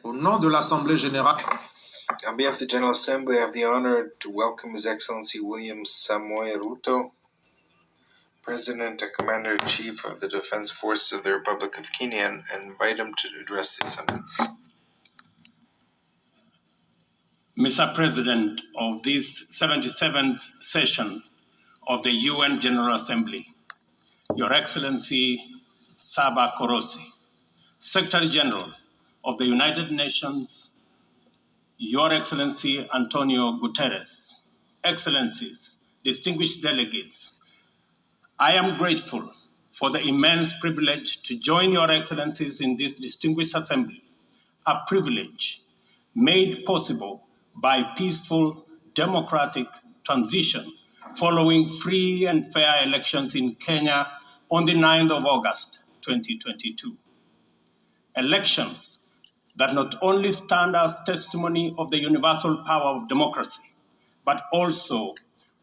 Au nom de l'Assemblée générale, On behalf of the General Assembly, I have the honor to welcome His Excellency William Samoei Ruto, President and Commander-in-Chief of the Defense Forces of the Republic of Kenya, and invite him to address the Assembly. Mr. President of this 77th session of the UN General Assembly, Your Excellency Saba Korosi, Secretary General of the United Nations, Your Excellency Antonio Guterres, Excellencies, distinguished delegates, I am grateful for the immense privilege to join Your Excellencies in this distinguished assembly, a privilege made possible by peaceful democratic transition following free and fair elections in Kenya on the 9th of August 2022. Elections that not only stand as testimony of the universal power of democracy, but also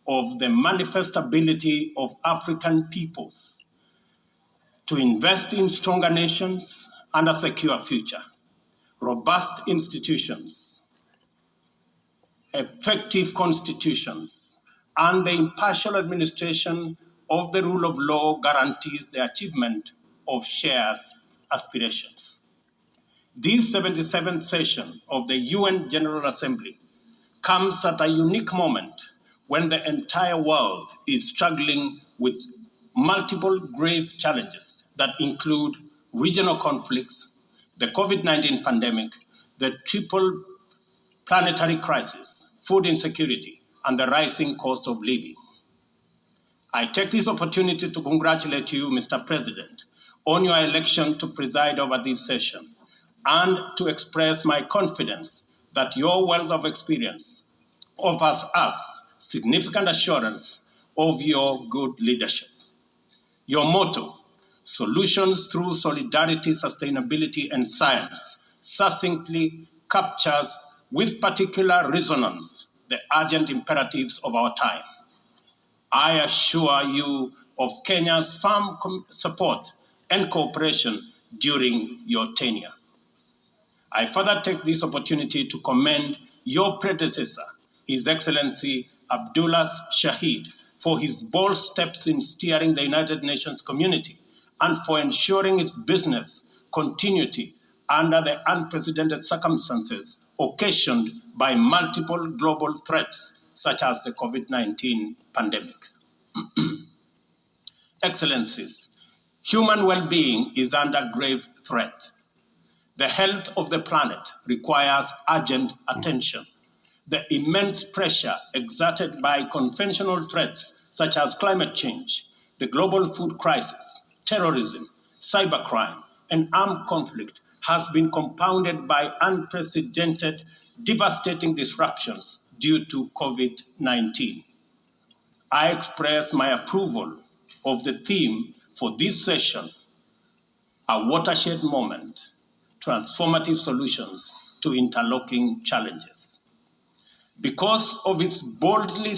of the manifest ability of African peoples to invest in stronger nations and a secure future, robust institutions, effective constitutions, and the impartial administration of the rule of law guarantees the achievement of shared aspirations. This 77th session of the UN General Assembly comes at a unique moment when the entire world is struggling with multiple grave challenges that include regional conflicts, the COVID-19 pandemic, the triple planetary crisis, food insecurity, and the rising cost of living. I take this opportunity to congratulate you, Mr. President, on your election to preside over this session and to express my confidence that your wealth of experience offers us significant assurance of your good leadership. Your motto, solutions through solidarity, sustainability, and science, succinctly captures with particular resonance the urgent imperatives of our time. I assure you of Kenya's firm support and cooperation during your tenure. I further take this opportunity to commend your predecessor, His Excellency Abdullah Shahid, for his bold steps in steering the United Nations community and for ensuring its business continuity under the unprecedented circumstances occasioned by multiple global threats such as the COVID-19 pandemic. Excellencies, human well-being is under grave threat. The health of the planet requires urgent attention. The immense pressure exerted by conventional threats such as climate change, the global food crisis, terrorism, cybercrime, and armed conflict has been compounded by unprecedented, devastating disruptions due to COVID-19. I express my approval of the theme for this session, a watershed moment, transformative solutions to interlocking challenges. Because it boldly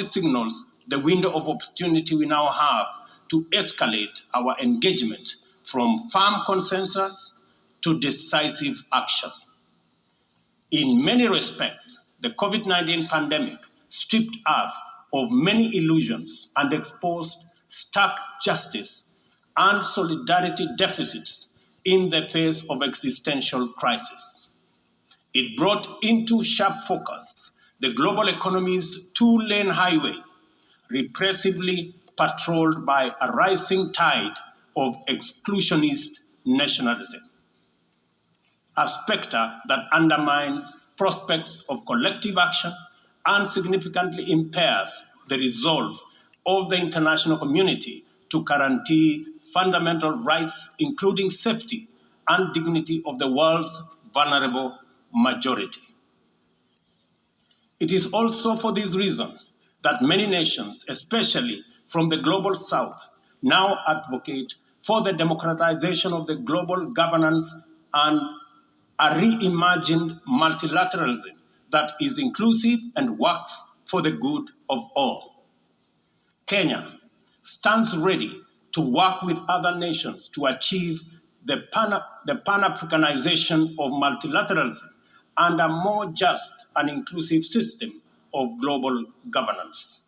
signals the window of opportunity we now have to escalate our engagement from firm consensus to decisive action. In many respects, the COVID-19 pandemic stripped us of many illusions and exposed stark justice and solidarity deficits in the face of existential crisis. It brought into sharp focus the global economy's two-lane highway, repressively patrolled by a rising tide of exclusionist nationalism, a specter that undermines prospects of collective action and significantly impairs the resolve of the international community to guarantee fundamental rights, including safety and dignity of the world's vulnerable majority. It is also for this reason that many nations, especially from the global south, now advocate for the democratization of the global governance and a reimagined multilateralism that is inclusive and works for the good of all. Kenya stands ready to work with other nations to achieve the Pan-Africanization of multilateralism, and a more just and inclusive system of global governance.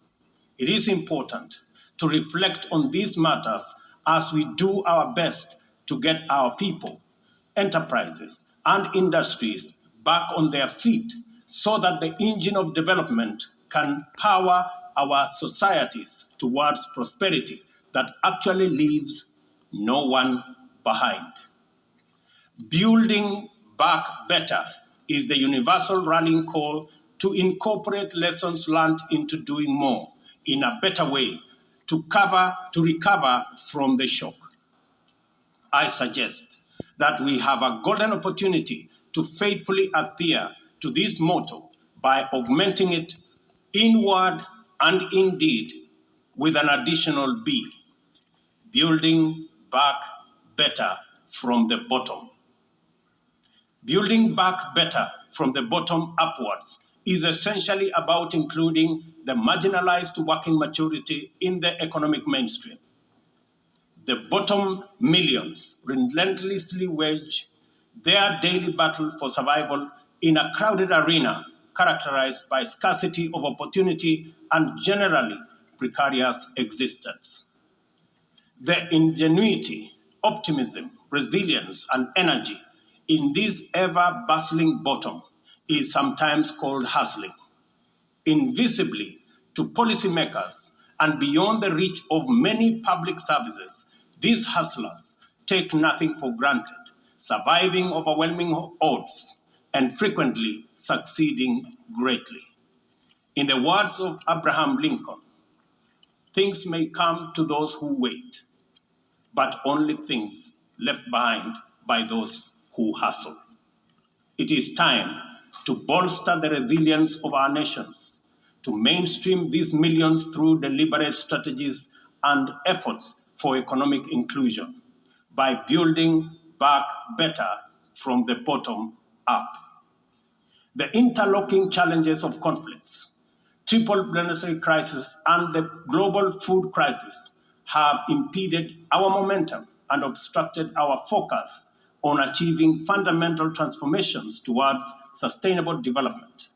It is important to reflect on these matters as we do our best to get our people, enterprises, and industries back on their feet so that the engine of development can power our societies towards prosperity that actually leaves no one behind. Building back better is the universal rallying call to incorporate lessons learned into doing more in a better way to recover from the shock. I suggest that we have a golden opportunity to faithfully adhere to this motto by augmenting it in word and in deed with an additional B, building back better from the bottom. Building back better from the bottom upwards is essentially about including the marginalized working majority in the economic mainstream. The bottom millions relentlessly wage their daily battle for survival in a crowded arena characterized by scarcity of opportunity and generally precarious existence. The ingenuity, optimism, resilience, and energy in this ever bustling bottom is sometimes called hustling. Invisibly to policymakers and beyond the reach of many public services, these hustlers take nothing for granted, surviving overwhelming odds and frequently succeeding greatly. In the words of Abraham Lincoln, things may come to those who wait, but only things left behind by those who hustle. It is time to bolster the resilience of our nations, to mainstream these millions through deliberate strategies and efforts for economic inclusion by building back better from the bottom up. The interlocking challenges of conflicts, triple planetary crisis, and the global food crisis have impeded our momentum and obstructed our focus on achieving fundamental transformations towards sustainable development.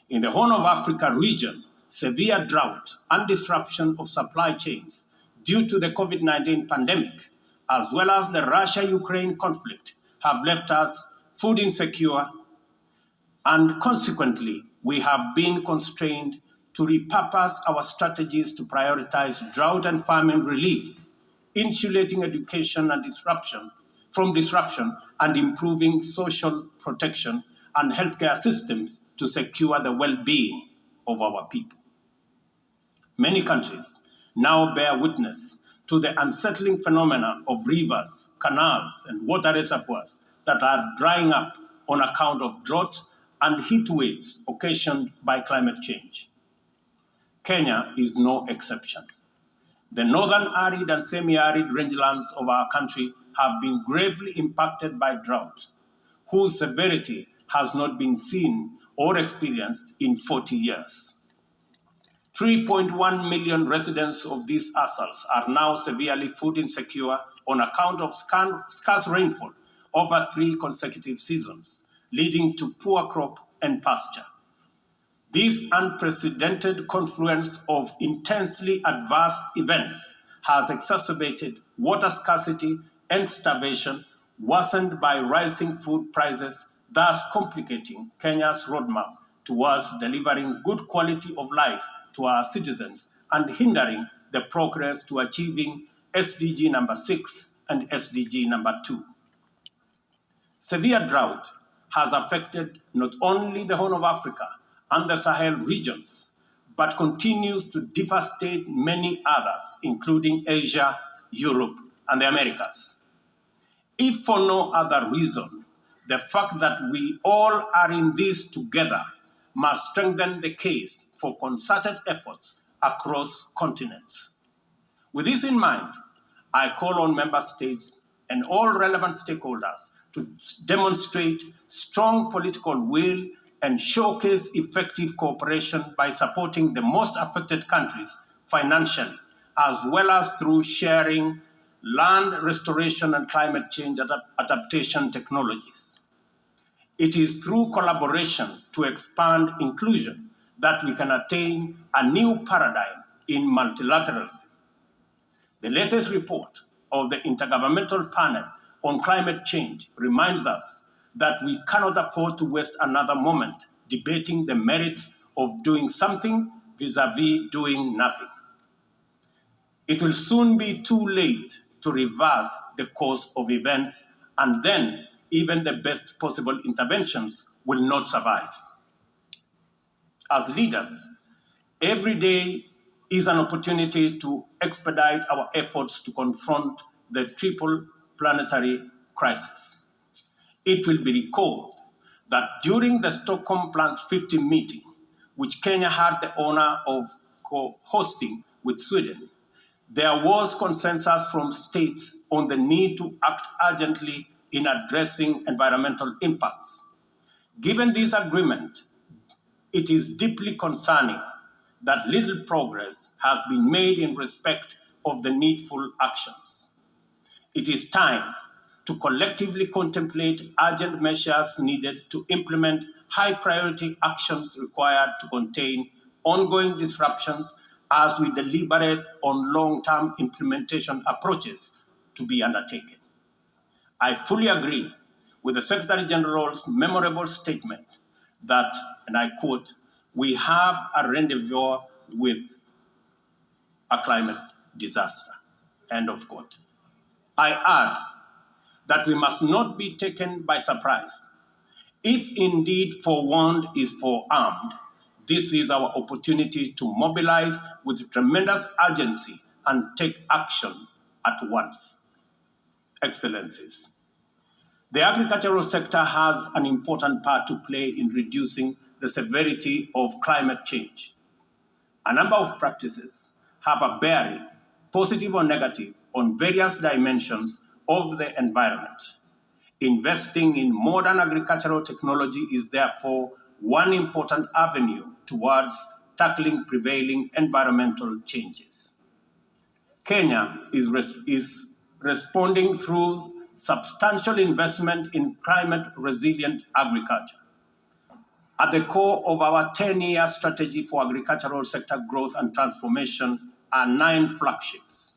In the Horn of Africa region, severe drought and disruption of supply chains due to the COVID-19 pandemic, as well as the Russia-Ukraine conflict, have left us food insecure, and consequently, we have been constrained to repurpose our strategies to prioritize drought and famine relief, insulating education and disruption, and improving social protection and healthcare systems to secure the well-being of our people. Many countries now bear witness to the unsettling phenomena of rivers, canals, and water reservoirs that are drying up on account of drought and heat waves occasioned by climate change. Kenya is no exception. The northern arid and semi-arid rangelands of our country have been gravely impacted by drought, whose severity has not been seen or experienced in 40 years. 3.1 million residents of these atolls are now severely food insecure on account of scarce rainfall over 3 consecutive seasons, leading to poor crop and pasture. This unprecedented confluence of intensely adverse events has exacerbated water scarcity and starvation, worsened by rising food prices, thus complicating Kenya's roadmap towards delivering good quality of life to our citizens and hindering the progress to achieving SDG number 6 and SDG number 2. Severe drought has affected not only the Horn of Africa and the Sahel regions, but continues to devastate many others, including Asia, Europe, and the Americas. If for no other reason, the fact that we all are in this together must strengthen the case for concerted efforts across continents. With this in mind, I call on member states and all relevant stakeholders to demonstrate strong political will and showcase effective cooperation by supporting the most affected countries financially, as well as through sharing land restoration and climate change adaptation technologies. It is through collaboration to expand inclusion that we can attain a new paradigm in multilateralism. The latest report of the Intergovernmental Panel on Climate Change reminds us that we cannot afford to waste another moment debating the merits of doing something vis-à-vis doing nothing. It will soon be too late to reverse the course of events, and then even the best possible interventions will not suffice. As leaders, every day is an opportunity to expedite our efforts to confront the triple planetary crisis. It will be recalled that during the Stockholm Plus 50 meeting, which Kenya had the honor of co-hosting with Sweden, there was consensus from states on the need to act urgently in addressing environmental impacts. Given this agreement, it is deeply concerning that little progress has been made in respect of the needful actions. It is time to collectively contemplate urgent measures needed to implement high priority actions required to contain ongoing disruptions as we deliberate on long-term implementation approaches to be undertaken. I fully agree with the Secretary General's memorable statement that, and I quote, we have a rendezvous with a climate disaster, end of quote. I add that we must not be taken by surprise. If indeed forewarned is forearmed, this is our opportunity to mobilize with tremendous urgency and take action at once. Excellencies, the agricultural sector has an important part to play in reducing the severity of climate change. A number of practices have a bearing, positive or negative, on various dimensions of the environment. Investing in modern agricultural technology is therefore one important avenue towards tackling prevailing environmental changes. Kenya is responding through substantial investment in climate-resilient agriculture. At the core of our 10-year strategy for agricultural sector growth and transformation are 9 flagships.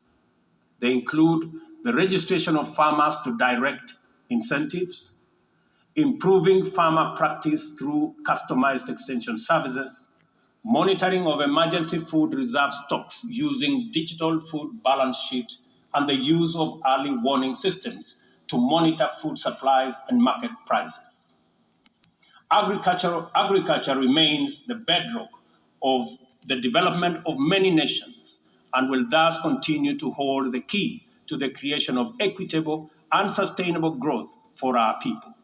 They include the registration of farmers to direct incentives, improving farmer practice through customized extension services, monitoring of emergency food reserve stocks using digital food balance sheet, and the use of early warning systems to monitor food supplies and market prices. Agriculture remains the bedrock of the development of many nations and will thus continue to hold the key to the creation of equitable and sustainable growth for our people.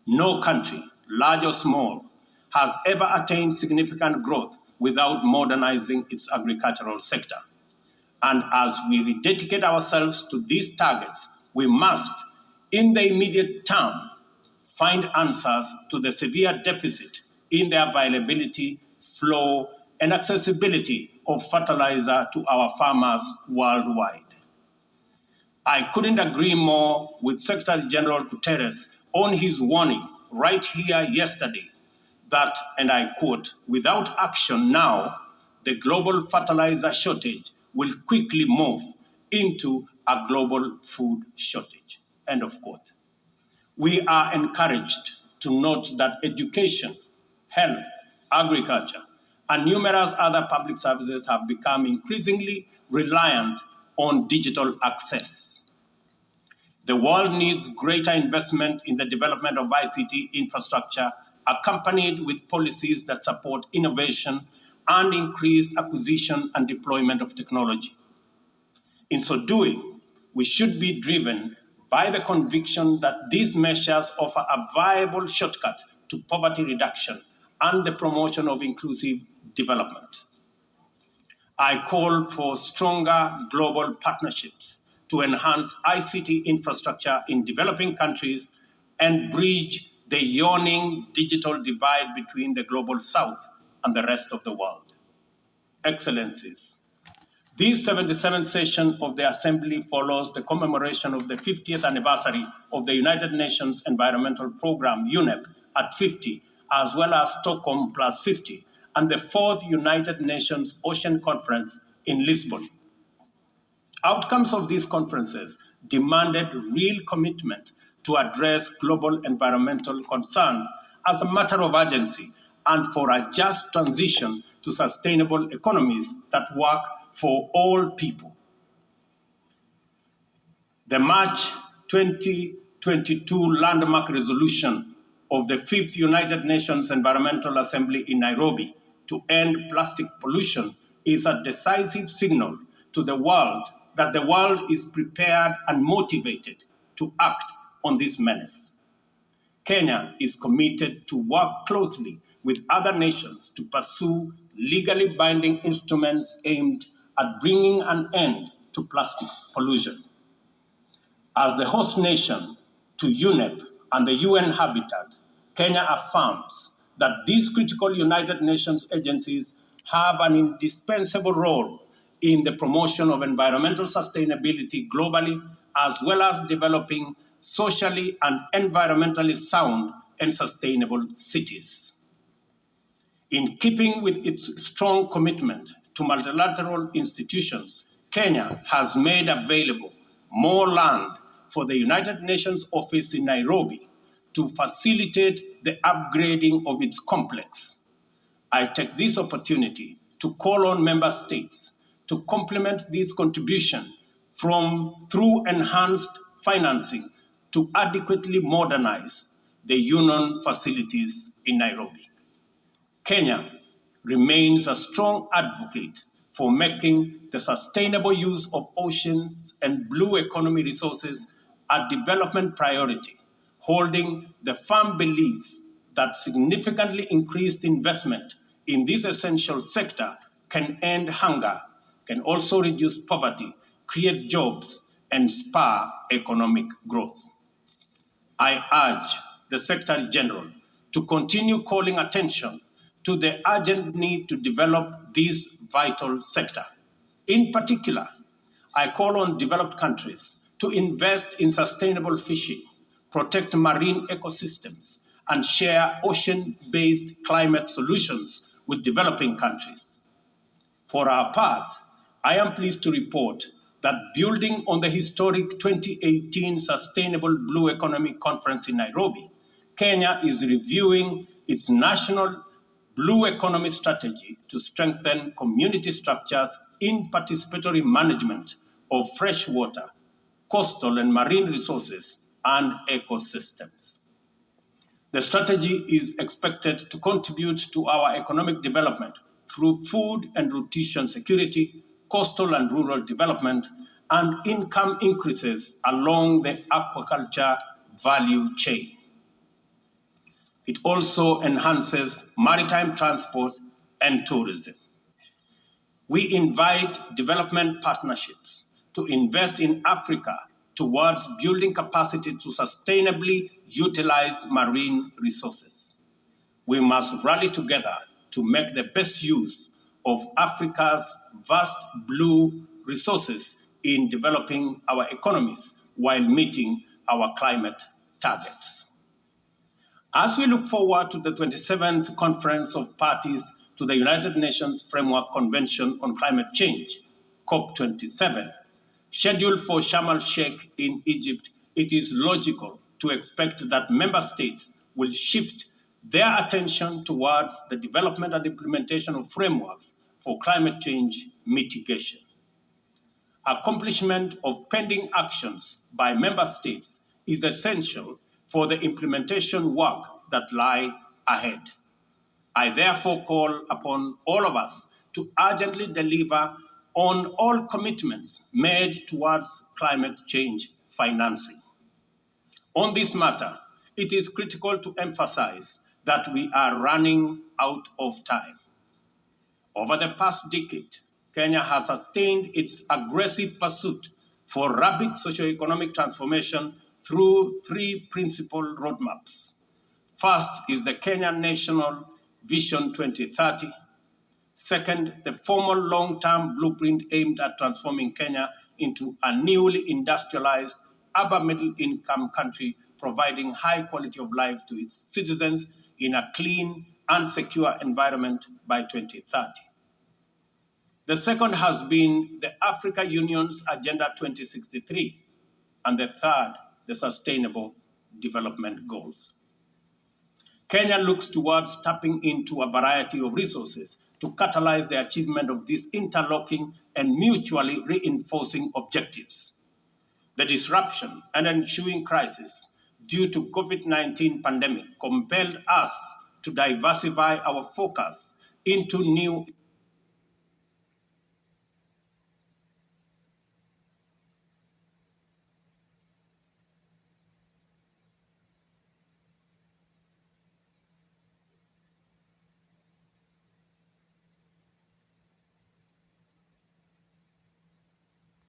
No country, large or small, has ever attained significant growth without modernizing its agricultural sector. And as we rededicate ourselves to these targets, we must, in the immediate term, find answers to the severe deficit in the availability, flow, and accessibility of fertilizer to our farmers worldwide. I couldn't agree more with Secretary General Guterres on his warning right here yesterday that, and I quote, without action now, the global fertilizer shortage will quickly move into a global food shortage, end of quote. We are encouraged to note that education, health, agriculture, and numerous other public services have become increasingly reliant on digital access. The world needs greater investment in the development of ICT infrastructure, accompanied with policies that support innovation and increased acquisition and deployment of technology. In so doing, we should be driven by the conviction that these measures offer a viable shortcut to poverty reduction and the promotion of inclusive development. I call for stronger global partnerships to enhance ICT infrastructure in developing countries and bridge the yawning digital divide between the global south and the rest of the world. Excellencies, This 77th session of the Assembly follows the commemoration of the 50th anniversary of the United Nations Environmental Programme, UNEP, at 50, as well as Stockholm plus 50, and the 4th United Nations Ocean Conference in Lisbon. Outcomes of these conferences demanded real commitment to address global environmental concerns as a matter of urgency and for a just transition to sustainable economies that work for all people. The March 2022 landmark resolution of the 5th United Nations Environmental Assembly in Nairobi to end plastic pollution is a decisive signal to the world that the world is prepared and motivated to act on this menace. Kenya is committed to work closely with other nations to pursue legally binding instruments aimed at bringing an end to plastic pollution. As the host nation to UNEP and the UN Habitat, Kenya affirms that these critical United Nations agencies have an indispensable role in the promotion of environmental sustainability globally, as well as developing socially and environmentally sound and sustainable cities. In keeping with its strong commitment to multilateral institutions, Kenya has made available more land for the United Nations office in Nairobi to facilitate the upgrading of its complex. I take this opportunity to call on member states to complement this contribution through enhanced financing to adequately modernize the union facilities in Nairobi. Kenya remains a strong advocate for making the sustainable use of oceans and blue economy resources a development priority, holding the firm belief that significantly increased investment in this essential sector can end hunger, can also reduce poverty, create jobs, and spur economic growth. I urge the Secretary General to continue calling attention to the urgent need to develop this vital sector. In particular, I call on developed countries to invest in sustainable fishing, protect marine ecosystems, and share ocean-based climate solutions with developing countries. For our part, I am pleased to report that building on the historic 2018 Sustainable Blue Economy Conference in Nairobi, Kenya is reviewing its national blue economy strategy to strengthen community structures in participatory management of freshwater, coastal and marine resources and ecosystems. The strategy is expected to contribute to our economic development through food and nutrition security, coastal and rural development, and income increases along the aquaculture value chain. It also enhances maritime transport and tourism. We invite development partnerships to invest in Africa towards building capacity to sustainably utilize marine resources. We must rally together to make the best use of Africa's vast blue resources in developing our economies while meeting our climate targets. As we look forward to the 27th Conference of Parties to the United Nations Framework Convention on Climate Change, COP27, scheduled for Sharm el-Sheikh in Egypt, it is logical to expect that member states will shift their attention towards the development and implementation of frameworks for climate change mitigation. Accomplishment of pending actions by member states is essential for the implementation work that lie ahead. I therefore call upon all of us to urgently deliver on all commitments made towards climate change financing. On this matter, it is critical to emphasize that we are running out of time. Over the past decade, Kenya has sustained its aggressive pursuit for rapid socioeconomic transformation through three principal roadmaps. First is the Kenya National Vision 2030. Second, the formal long-term blueprint aimed at transforming Kenya into a newly industrialized, upper middle-income country, providing high quality of life to its citizens in a clean and secure environment by 2030. The second has been the Africa Union's Agenda 2063, and the third, the Sustainable Development Goals. Kenya looks towards tapping into a variety of resources to catalyze the achievement of these interlocking and mutually reinforcing objectives. The disruption and ensuing crisis due to COVID-19 pandemic compelled us to diversify our focus into new